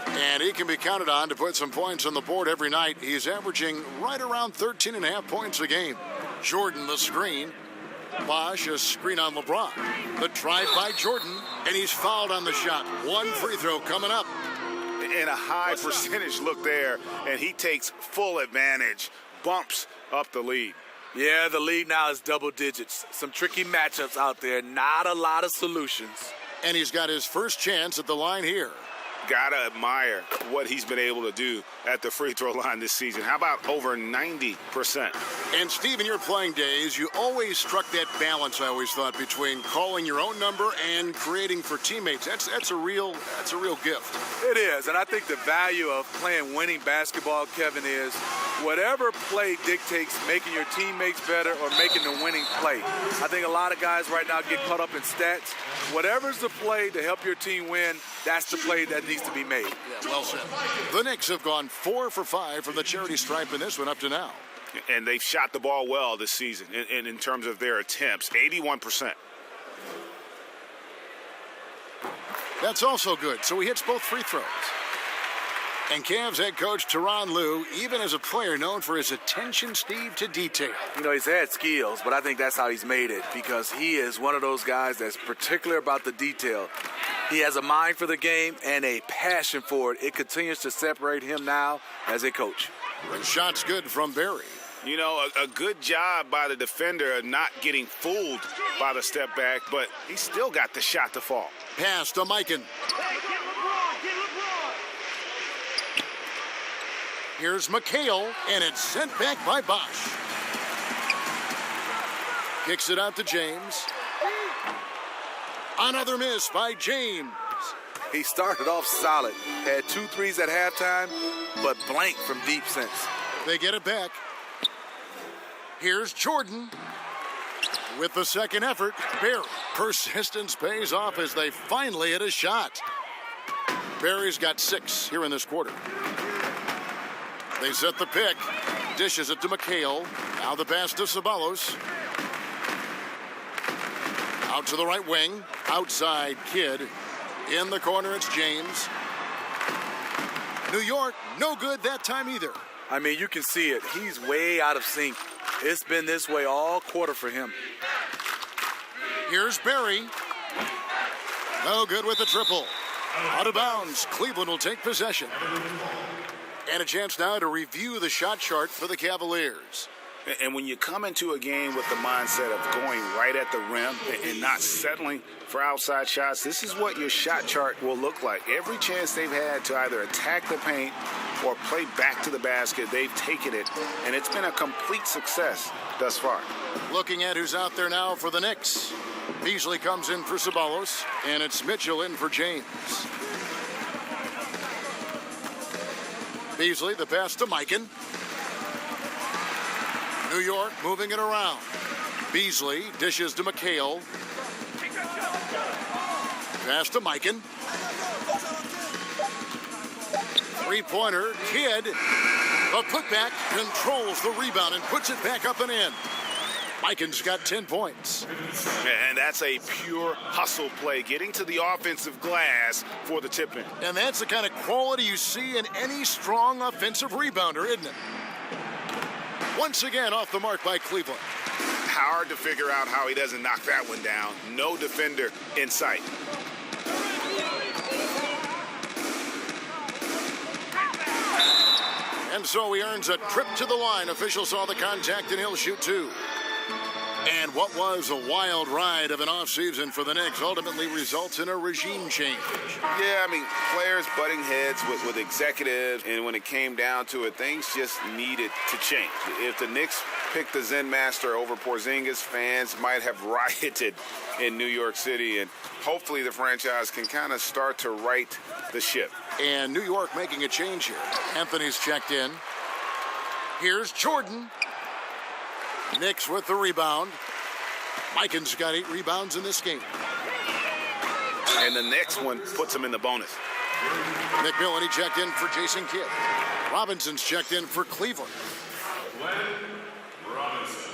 Speaker 1: and he can be counted on to put some points on the board every night. He's averaging right around 13.5 points a game. Jordan the screen. Bosh a screen on LeBron. The drive by Jordan, and he's fouled on the shot. 1 free throw coming up.
Speaker 3: And a high percentage look there, and he takes full advantage, bumps up the lead.
Speaker 2: Yeah, the lead now is double digits. Some tricky matchups out there, not a lot of solutions.
Speaker 1: And he's got his first chance at the line here.
Speaker 3: Gotta admire what he's been able to do at the free throw line this season. How about over 90%?
Speaker 1: And Steve, in your playing days, you always struck that balance, I always thought, between calling your own number and creating for teammates. That's a real gift.
Speaker 2: It is, and I think the value of playing winning basketball, Kevin, is whatever play dictates making your teammates better or making the winning play. I think a lot of guys right now get caught up in stats. Whatever's the play to help your team win, that's the play that needs to be made.
Speaker 1: Yeah, well said. The Knicks have gone 4 for 5 from the charity stripe in this one up to now.
Speaker 3: And they've shot the ball well this season in terms of their attempts, 81%.
Speaker 1: That's also good. So he hits both free throws. And Cavs head coach Tyronn Lue, even as a player known for his attention, Steve, to detail.
Speaker 2: You know, he's had skills, but I think that's how he's made it, because he is one of those guys that's particular about the detail. He has a mind for the game and a passion for it. It continues to separate him now as a coach.
Speaker 1: The shot's good from Barry.
Speaker 3: You know, a good job by the defender of not getting fooled by the step back, but he still got the shot to fall.
Speaker 1: Pass to Mikan. Here's McHale, and it's sent back by Bosch. Kicks it out to James. Another miss by James.
Speaker 2: He started off solid, had 2 threes at halftime, but blank from deep since.
Speaker 1: They get it back. Here's Jordan with the second effort. Barry. Persistence pays off as they finally hit a shot. Barry's got 6 here in this quarter. They set the pick. Dishes it to McHale. Now the pass to Ceballos. Out to the right wing. Outside Kidd. In the corner, it's James. New York, no good that time either.
Speaker 2: I mean, you can see it. He's way out of sync. It's been this way all quarter for him.
Speaker 1: Here's Barry. No good with the triple. Out of bounds. Cleveland will take possession. And a chance now to review the shot chart for the Cavaliers.
Speaker 3: And when you come into a game with the mindset of going right at the rim and not settling for outside shots, this is what your shot chart will look like. Every chance they've had to either attack the paint or play back to the basket, they've taken it. And it's been a complete success thus far.
Speaker 1: Looking at who's out there now for the Knicks. Beasley comes in for Ceballos, and it's Mitchell in for James. Beasley, the pass to Mikan. New York moving it around. Beasley dishes to McHale. Pass to Mikan. Three-pointer, Kidd. The putback controls the rebound and puts it back up and in. Mikan's got 10 points.
Speaker 3: And that's a pure hustle play, getting to the offensive glass for the tip-in.
Speaker 1: And that's the kind of quality you see in any strong offensive rebounder, isn't it? Once again, off the mark by Cleveland.
Speaker 3: Hard to figure out how he doesn't knock that one down. No defender in sight.
Speaker 1: And so he earns a trip to the line. Official saw the contact, and he'll shoot 2. And what was a wild ride of an offseason for the Knicks ultimately results in a regime change.
Speaker 3: Yeah, I mean, players butting heads with executives, and when it came down to it, things just needed to change. If the Knicks picked the Zen Master over Porzingis, fans might have rioted in New York City, and hopefully the franchise can kind of start to right the ship.
Speaker 1: And New York making a change here. Anthony's checked in. Here's Jordan. Knicks with the rebound. Mikan's got 8 rebounds in this game.
Speaker 3: And the next one puts him in the bonus.
Speaker 1: McMillan, he checked in for Jason Kidd. Robinson's checked in for Cleveland.
Speaker 6: Robinson.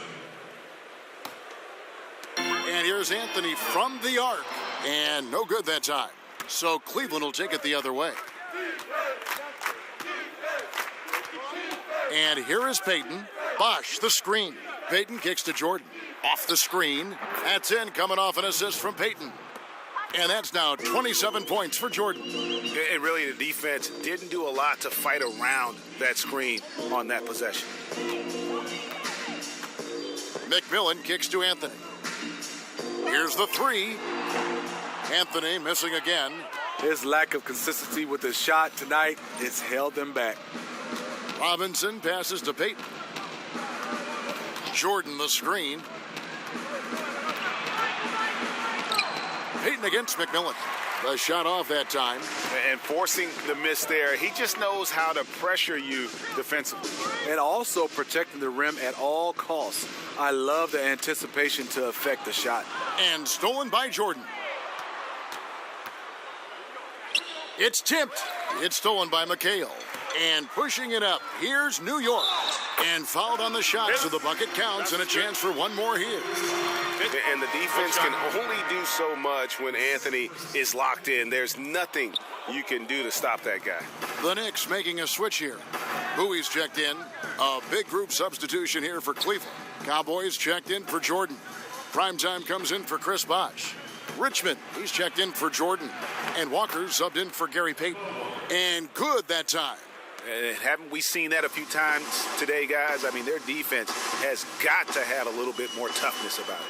Speaker 1: And here's Anthony from the arc. And no good that time. So Cleveland will take it the other way. And here is Payton. Bosch, the screen. Payton kicks to Jordan. Off the screen. That's in, coming off an assist from Payton. And that's now 27 points for Jordan.
Speaker 3: And really, the defense didn't do a lot to fight around that screen on that possession.
Speaker 1: McMillan kicks to Anthony. Here's the 3. Anthony missing again.
Speaker 2: His lack of consistency with his shot tonight has held them back.
Speaker 1: Robinson passes to Payton. Jordan the screen. Payton against McMillan. The shot off that time.
Speaker 3: And forcing the miss there, he just knows how to pressure you defensively.
Speaker 2: And also protecting the rim at all costs. I love the anticipation to affect the shot.
Speaker 1: And stolen by Jordan. It's tipped. It's stolen by McHale. And pushing it up, here's New York. And fouled on the shot, so the bucket counts and a chance for one more here.
Speaker 3: And the defense can only do so much when Anthony is locked in. There's nothing you can do to stop that guy.
Speaker 1: The Knicks making a switch here. Bowie's checked in. A big group substitution here for Cleveland. Cowboys checked in for Jordan. Primetime comes in for Chris Bosh. Richmond, he's checked in for Jordan. And Walker subbed in for Gary Payton. And good that time.
Speaker 3: And haven't we seen that a few times today, guys? I mean, their defense has got to have a little bit more toughness about it.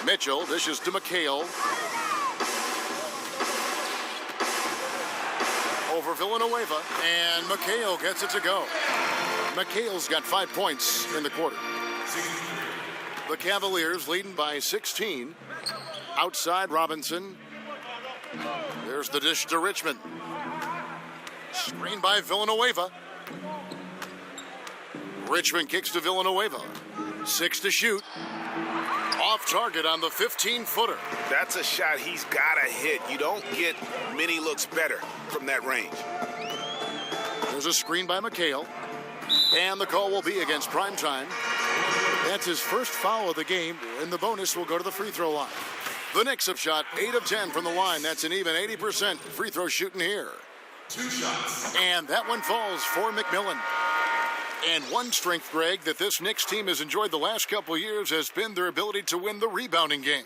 Speaker 1: Mitchell dishes to McHale. Over Villanueva, and McHale gets it to go. McHale's got 5 points in the quarter. The Cavaliers leading by 16. Outside Robinson. There's the dish to Richmond. Screen by Villanueva. Richmond kicks to Villanueva. 6 to shoot. Off target on the 15-footer.
Speaker 3: That's a shot he's got to hit. You don't get many looks better from that range.
Speaker 1: There's a screen by McHale. And the call will be against Primetime. That's his first foul of the game, and the bonus will go to the free throw line. The Knicks have shot 8 of 10 from the line. That's an even 80% free throw shooting here.
Speaker 6: 2 shots.
Speaker 1: And that one falls for McMillan. And one strength, Greg, that this Knicks team has enjoyed the last couple of years has been their ability to win the rebounding game.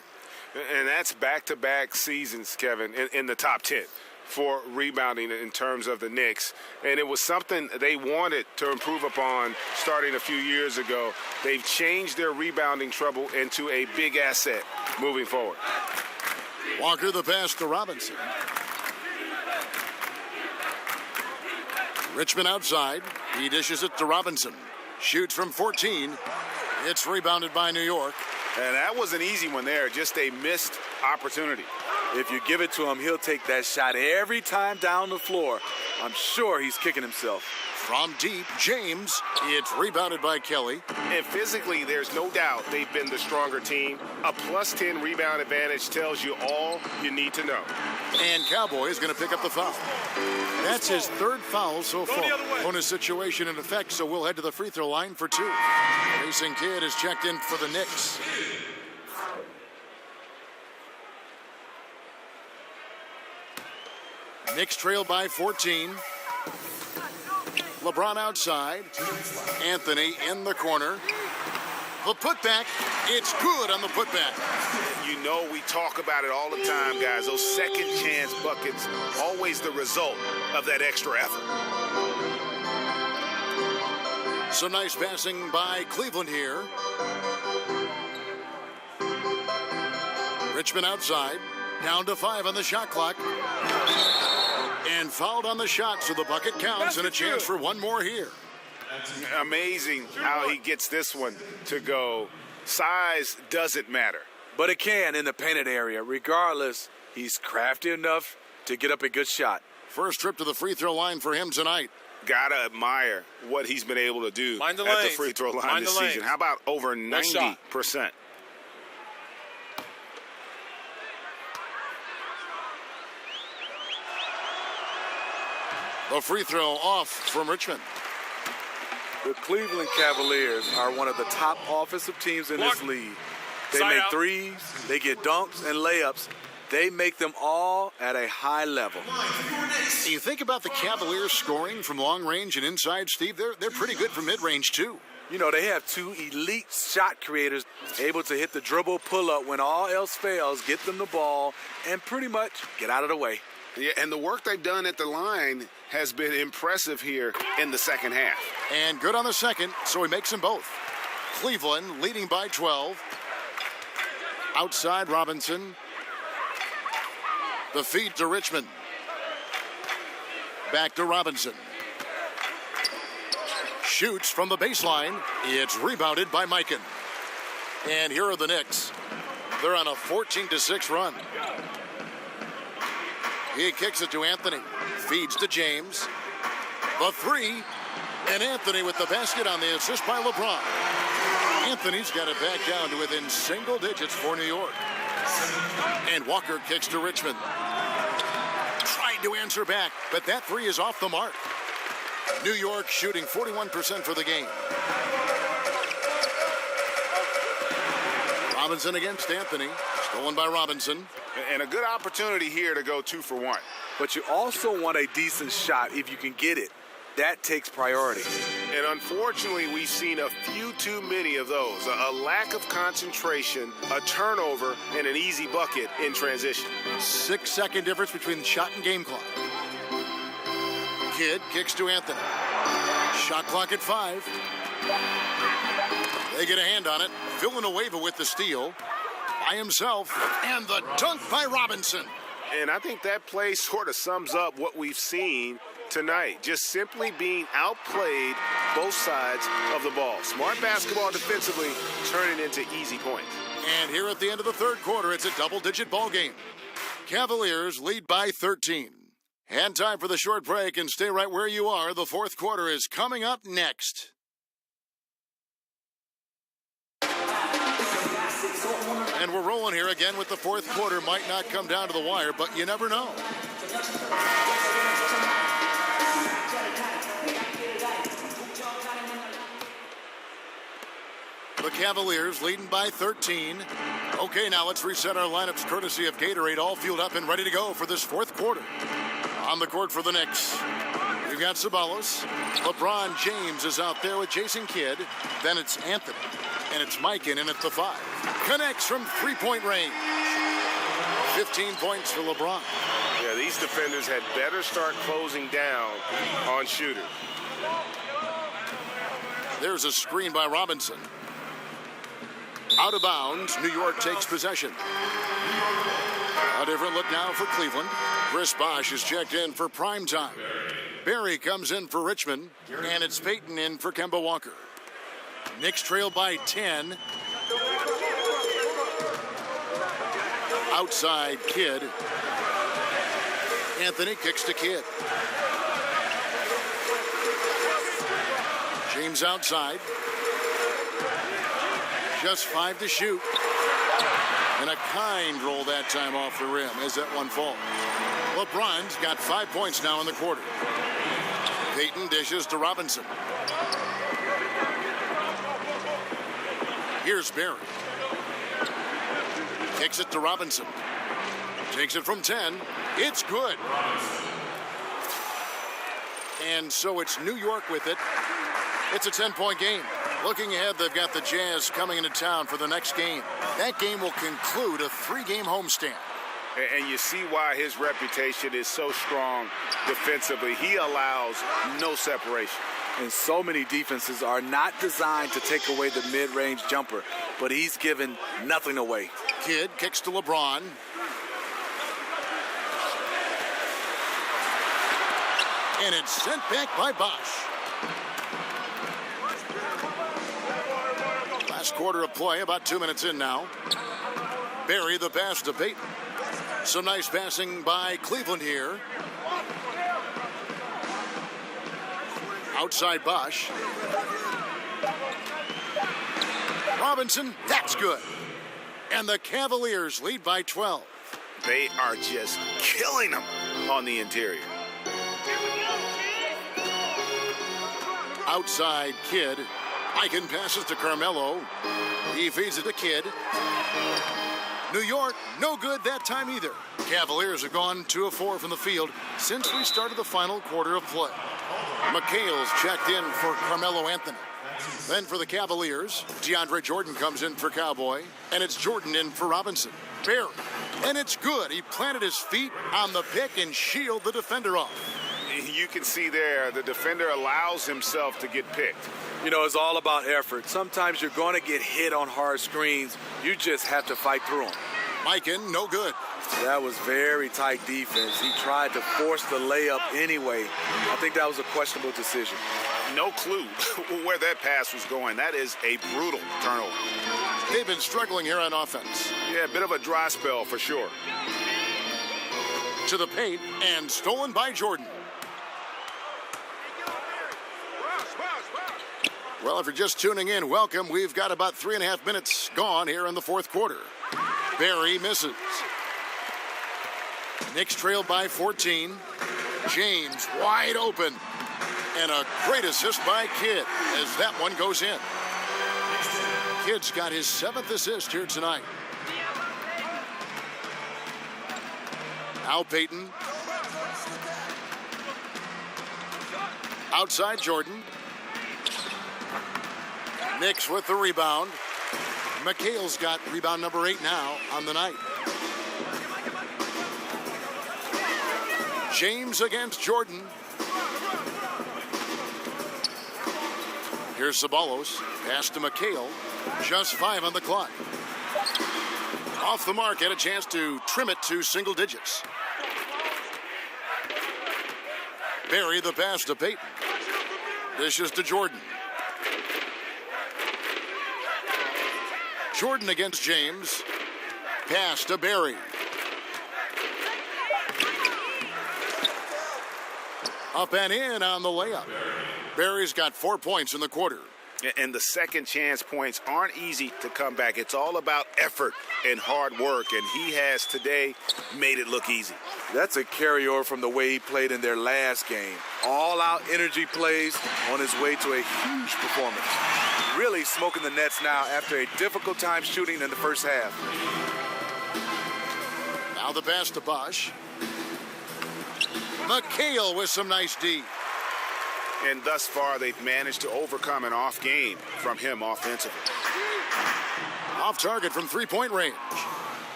Speaker 3: And that's back-to-back seasons, Kevin, in the top 10 for rebounding in terms of the Knicks. And it was something they wanted to improve upon starting a few years ago. They've changed their rebounding trouble into a big asset moving forward.
Speaker 1: Walker the pass to Robinson. Richmond outside. He dishes it to Robinson. Shoots from 14. It's rebounded by New York.
Speaker 3: And that was an easy one there, just a missed opportunity.
Speaker 2: If you give it to him, he'll take that shot every time down the floor. I'm sure he's kicking himself.
Speaker 1: From deep, James. It's rebounded by Kelly.
Speaker 3: And physically, there's no doubt they've been the stronger team. A plus 10 rebound advantage tells you all you need to know.
Speaker 1: And Cowboy is going to pick up the foul. That's his third foul so far. Bonus situation in effect, so we'll head to the free throw line for 2. Mason Kidd is checked in for the Knicks. Knicks trail by 14. LeBron outside. Anthony in the corner. The putback. It's good on the putback.
Speaker 3: You know we talk about it all the time, guys. Those second chance buckets, always the result of that extra effort.
Speaker 1: Some nice passing by Cleveland here. Richmond outside. Down to 5 on the shot clock. And fouled on the shot, so the bucket counts and a chance for one more here.
Speaker 3: Amazing how he gets this one to go. Size doesn't matter.
Speaker 2: But it can in the painted area. Regardless, he's crafty enough to get up a good shot.
Speaker 1: First trip to the free throw line for him tonight.
Speaker 3: Gotta admire what he's been able to do at the free throw line this season. How about over 90%?
Speaker 1: The free throw off from Richmond.
Speaker 2: The Cleveland Cavaliers are one of the top offensive teams in this league. They make threes, they get dunks and layups. They make them all at a high level.
Speaker 1: You think about the Cavaliers scoring from long range and inside, Steve, they're pretty good from mid-range too.
Speaker 2: You know, they have 2 elite shot creators able to hit the dribble pull-up when all else fails, get them the ball, and pretty much get out of the way.
Speaker 3: Yeah, and the work they've done at the line has been impressive here in the second half.
Speaker 1: And good on the second, so he makes them both. Cleveland leading by 12. Outside Robinson. The feed to Richmond. Back to Robinson. Shoots from the baseline. It's rebounded by Mikan. And here are the Knicks. They're on a 14-6 run. He kicks it to Anthony. Feeds to James. The 3. And Anthony with the basket on the assist by LeBron. Anthony's got it back down to within single digits for New York. And Walker kicks to Richmond. Tried to answer back, but that 3 is off the mark. New York shooting 41% for the game. Robinson against Anthony. Stolen by Robinson.
Speaker 3: And a good opportunity here to go 2 for 1.
Speaker 2: But you also want a decent shot if you can get it. that takes priority.
Speaker 3: And unfortunately, we've seen a few too many of those. A lack of concentration, a turnover, and an easy bucket in transition.
Speaker 1: 6-second difference between the shot and game clock. Kidd kicks to Anthony. Shot clock at 5. They get a hand on it. Villanueva with the steal by himself. And the dunk by Robinson.
Speaker 3: And I think that play sort of sums up what we've seen tonight. Just simply being outplayed both sides of the ball. Smart basketball defensively turning into easy points.
Speaker 1: And here at the end of the third quarter, it's a double-digit ball game. Cavaliers lead by 13. And time for the short break, and stay right where you are. The fourth quarter is coming up next. And we're rolling here again with the fourth quarter. Might not come down to the wire, but you never know. The Cavaliers leading by 13. Okay, now let's reset our lineups courtesy of Gatorade, all fueled up and ready to go for this fourth quarter. On the court for the Knicks, we've got Sabalos. LeBron James is out there with Jason Kidd. Then it's Anthony, and it's Mikan in at the 5. Connects from three-point range. 15 points for LeBron.
Speaker 3: Yeah, these defenders had better start closing down on shooters.
Speaker 1: There's a screen by Robinson. Out of bounds, New York takes possession. A different look now for Cleveland. Chris Bosh is checked in for prime time. Barry comes in for Richmond, and it's Payton in for Kemba Walker. Knicks trail by 10. Outside Kidd. Anthony kicks to Kidd. James outside. Just 5 to shoot. And a kind roll that time off the rim as that one falls. LeBron's got 5 points now in the quarter. Payton dishes to Robinson. Here's Barry. Kicks it to Robinson. Takes it from 10. It's good. And so it's New York with it. It's a 10-point game. Looking ahead, they've got the Jazz coming into town for the next game. That game will conclude a 3-game homestand.
Speaker 3: And you see why his reputation is so strong defensively. He allows no separation.
Speaker 2: And so many defenses are not designed to take away the mid-range jumper, but he's given nothing away.
Speaker 1: Kidd kicks to LeBron. And it's sent back by Bosh. Last quarter of play, about 2 minutes in now. Barry the pass to Payton. Some nice passing by Cleveland here. Outside Bosh. Robinson, that's good. And the Cavaliers lead by 12.
Speaker 3: They are just killing them on the interior.
Speaker 1: Outside Kidd. Mikan passes to Carmelo. He feeds it to Kidd. New York, no good that time either. Cavaliers have gone 2 of 4 from the field since we started the final quarter of play. McHale's checked in for Carmelo Anthony. Then for the Cavaliers, DeAndre Jordan comes in for Cowboy, and it's Jordan in for Robinson. Barry, and it's good. He planted his feet on the pick and shielded the defender off.
Speaker 3: You can see there the defender allows himself to get picked.
Speaker 2: You know, it's all about effort. Sometimes you're going to get hit on hard screens. You just have to fight through them.
Speaker 1: Mikan, no good.
Speaker 2: That was very tight defense. He tried to force the layup anyway. I think that was a questionable decision.
Speaker 3: No clue where that pass was going. That is a brutal turnover.
Speaker 1: They've been struggling here on offense.
Speaker 3: Yeah, a bit of a dry spell for sure.
Speaker 1: To the paint and stolen by Jordan. Well, if you're just tuning in, welcome. We've got about 3.5 minutes gone here in the fourth quarter. Barry misses. Knicks trailed by 14. James wide open. And a great assist by Kidd as that one goes in. Kidd's got his 7th assist here tonight. Al Payton. Outside Jordan. Knicks with the rebound. McHale's got rebound number 8 now on the night. James against Jordan. Here's Ceballos. Pass to McHale. Just 5 on the clock. Off the mark, had a chance to trim it to single digits. Barry the pass to Payton. Dishes to Jordan. Jordan against James. Pass to Barry. Up and in on the layup. Barry's got 4 points in the quarter.
Speaker 3: And the second chance points aren't easy to come back. It's all about effort and hard work, and he has today made it look easy.
Speaker 2: That's a carryover from the way he played in their last game. All-out energy plays on his way to a huge performance. Really smoking the nets now after a difficult time shooting in the first half.
Speaker 1: Now the pass to Bosch. McHale with some nice D.
Speaker 3: And thus far, they've managed to overcome an off game from him offensively.
Speaker 1: Off target from three-point range.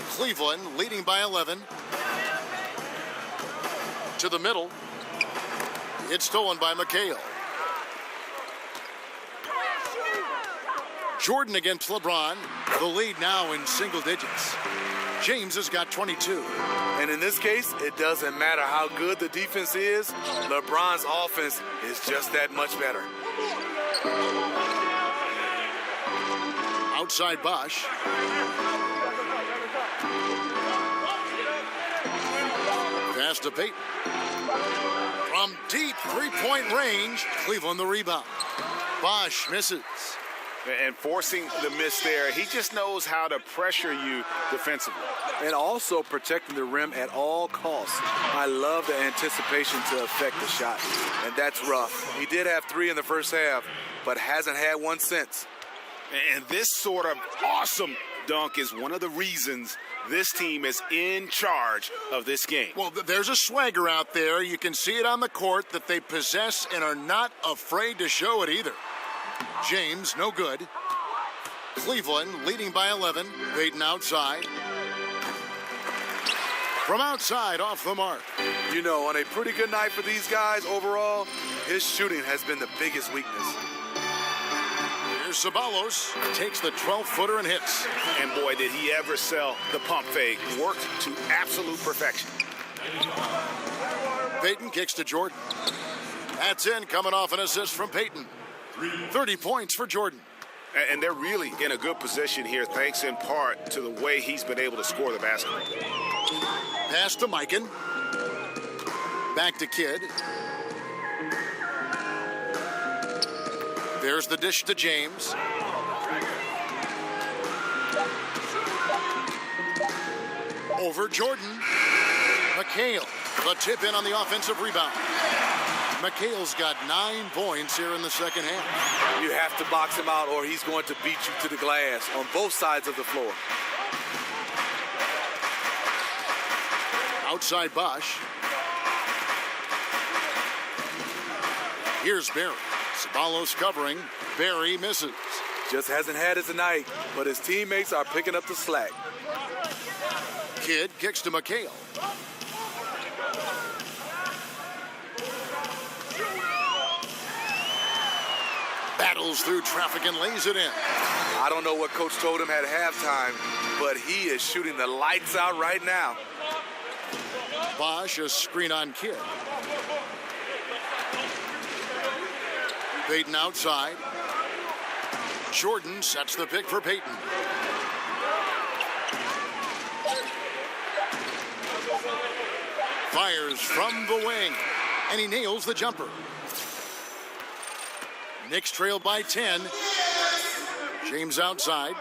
Speaker 1: Cleveland leading by 11. To the middle. It's stolen by McHale. Jordan against LeBron. The lead now in single digits. James has got 22.
Speaker 2: And in this case, it doesn't matter how good the defense is. LeBron's offense is just that much better.
Speaker 1: Outside Bosch. Pass to Payton. From deep three-point range, Cleveland the rebound. Bosch misses.
Speaker 3: And forcing the miss there, he just knows how to pressure you defensively.
Speaker 2: And also protecting the rim at all costs. I love the anticipation to affect the shot. And that's rough. He did have 3 in the first half, but hasn't had one since.
Speaker 3: And this sort of awesome dunk is one of the reasons this team is in charge of this game.
Speaker 1: Well, there's a swagger out there. You can see it on the court that they possess and are not afraid to show it either. James, no good. Cleveland leading by 11. Payton outside. From outside, off the mark.
Speaker 2: You know, on a pretty good night for these guys overall, his shooting has been the biggest weakness.
Speaker 1: Here's Ceballos. Takes the 12-footer and hits.
Speaker 3: And boy, did he ever sell the pump fake. Worked to absolute perfection.
Speaker 1: Payton kicks to Jordan. That's in, coming off an assist from Payton. 30 points for Jordan.
Speaker 3: And they're really in a good position here, thanks in part to the way he's been able to score the basketball.
Speaker 1: Pass to Mikan. Back to Kidd. There's the dish to James. Over Jordan. McHale. The tip in on the offensive rebound. McHale's got 9 points here in the second half.
Speaker 2: You have to box him out or he's going to beat you to the glass on both sides of the floor.
Speaker 1: Outside Bosch. Here's Barry. Ceballos covering. Barry misses.
Speaker 2: Just hasn't had it tonight, but his teammates are picking up the slack.
Speaker 1: Kidd kicks to McHale. Battles through traffic and lays it in.
Speaker 2: I don't know what coach told him at halftime, but he is shooting the lights out right now.
Speaker 1: Bosch, a screen on Kidd. Payton outside. Jordan sets the pick for Payton. Fires from the wing, and he nails the jumper. Knicks trail by 10. James outside.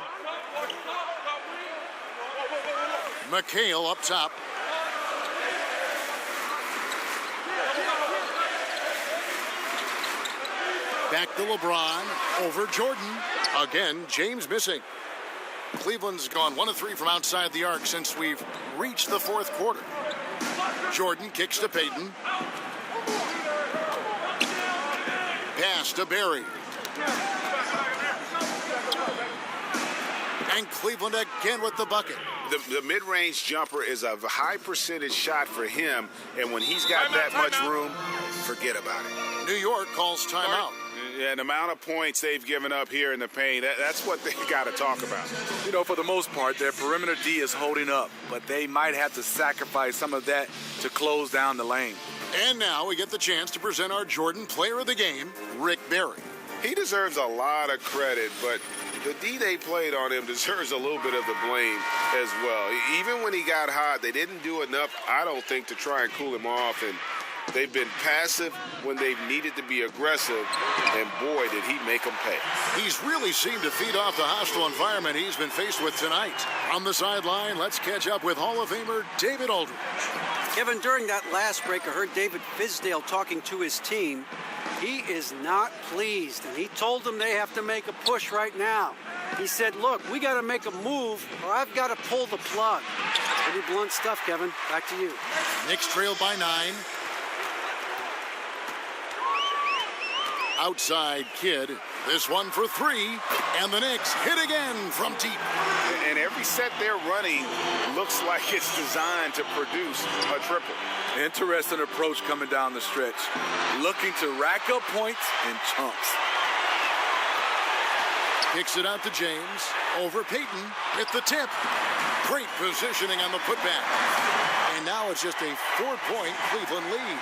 Speaker 1: McHale up top. Back to LeBron. Over Jordan. Again, James missing. Cleveland's gone 1 of 3 from outside the arc since we've reached the fourth quarter. Jordan kicks to Payton. pass to Berry. And Cleveland again with the bucket.
Speaker 3: The mid-range jumper is a high percentage shot for him, and when he's got that much room, forget about it.
Speaker 1: New York calls timeout.
Speaker 3: Yeah, the amount of points they've given up here in the paint, that's what they got to talk about.
Speaker 2: You know, for the most part, their perimeter D is holding up, but they might have to sacrifice some of that to close down the lane.
Speaker 1: And now we get the chance to present our Jordan Player of the Game, Rick Barry.
Speaker 3: He deserves a lot of credit, but the D they played on him deserves a little bit of the blame as well. Even when he got hot, they didn't do enough, I don't think, to try and cool him off. And they've been passive when they've needed to be aggressive, and boy, did he make them pay.
Speaker 1: He's really seemed to feed off the hostile environment he's been faced with tonight. On the sideline, let's catch up with Hall of Famer David Aldridge.
Speaker 4: Kevin, during that last break, I heard David Fizdale talking to his team. He is not pleased, and he told them they have to make a push right now. He said, look, we got to make a move, or I've got to pull the plug. Pretty blunt stuff, Kevin. Back to you.
Speaker 1: Knicks trail by 9. Outside Kidd. This one for 3. And the Knicks hit again from deep.
Speaker 3: And every set they're running looks like it's designed to produce a triple.
Speaker 2: Interesting approach coming down the stretch. Looking to rack up points in chunks.
Speaker 1: Kicks it out to James. Over Payton at the tip. Great positioning on the putback. And now it's just a 4-point Cleveland lead.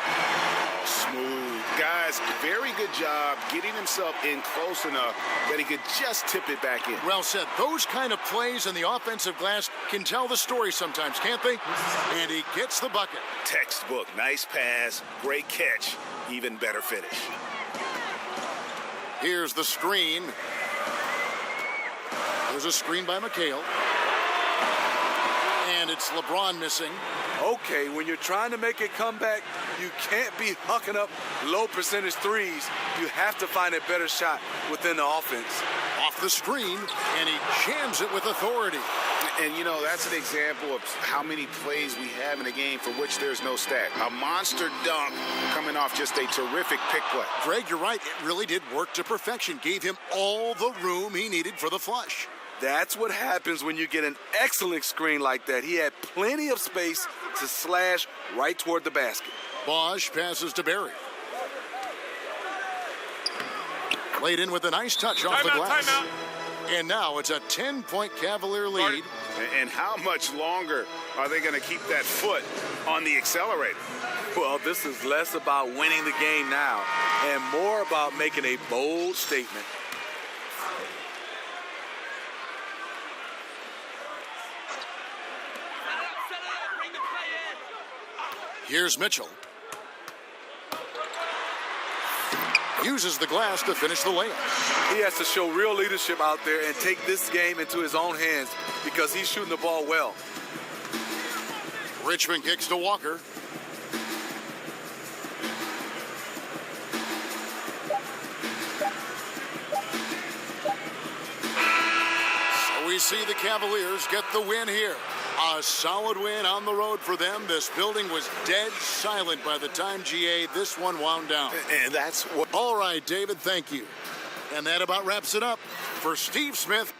Speaker 3: Smooth. Guys, very good job getting himself in close enough that he could just tip it back in.
Speaker 1: Well said. Those kind of plays in the offensive glass can tell the story sometimes, can't they? And he gets the bucket.
Speaker 3: Textbook. Nice pass. Great catch. Even better finish.
Speaker 1: Here's the screen. There's a screen by McHale. And it's LeBron missing.
Speaker 2: Okay, when you're trying to make a comeback, you can't be hucking up low percentage threes. You have to find a better shot within the offense.
Speaker 1: Off the screen, and he jams it with authority.
Speaker 3: And, you know, that's an example of how many plays we have in a game for which there's no stat. A monster dunk coming off just a terrific pick play.
Speaker 1: Greg, you're right. It really did work to perfection. Gave him all the room he needed for the flush.
Speaker 2: That's what happens when you get an excellent screen like that. He had plenty of space to slash right toward the basket.
Speaker 1: Bosch passes to Berry. Laid in with a nice touch off the glass.
Speaker 7: Timeout.
Speaker 1: And now it's a 10-point Cavalier lead.
Speaker 3: And how much longer are they going to keep that foot on the accelerator?
Speaker 2: Well, this is less about winning the game now and more about making a bold statement.
Speaker 1: Here's Mitchell. Uses the glass to finish the layup.
Speaker 2: He has to show real leadership out there and take this game into his own hands because he's shooting the ball well.
Speaker 1: Richmond kicks to Walker. So we see the Cavaliers get the win here. A solid win on the road for them. This building was dead silent by the time, GA, this one wound down.
Speaker 3: And that's what...
Speaker 1: All right, David, thank you. And that about wraps it up. For Steve Smith,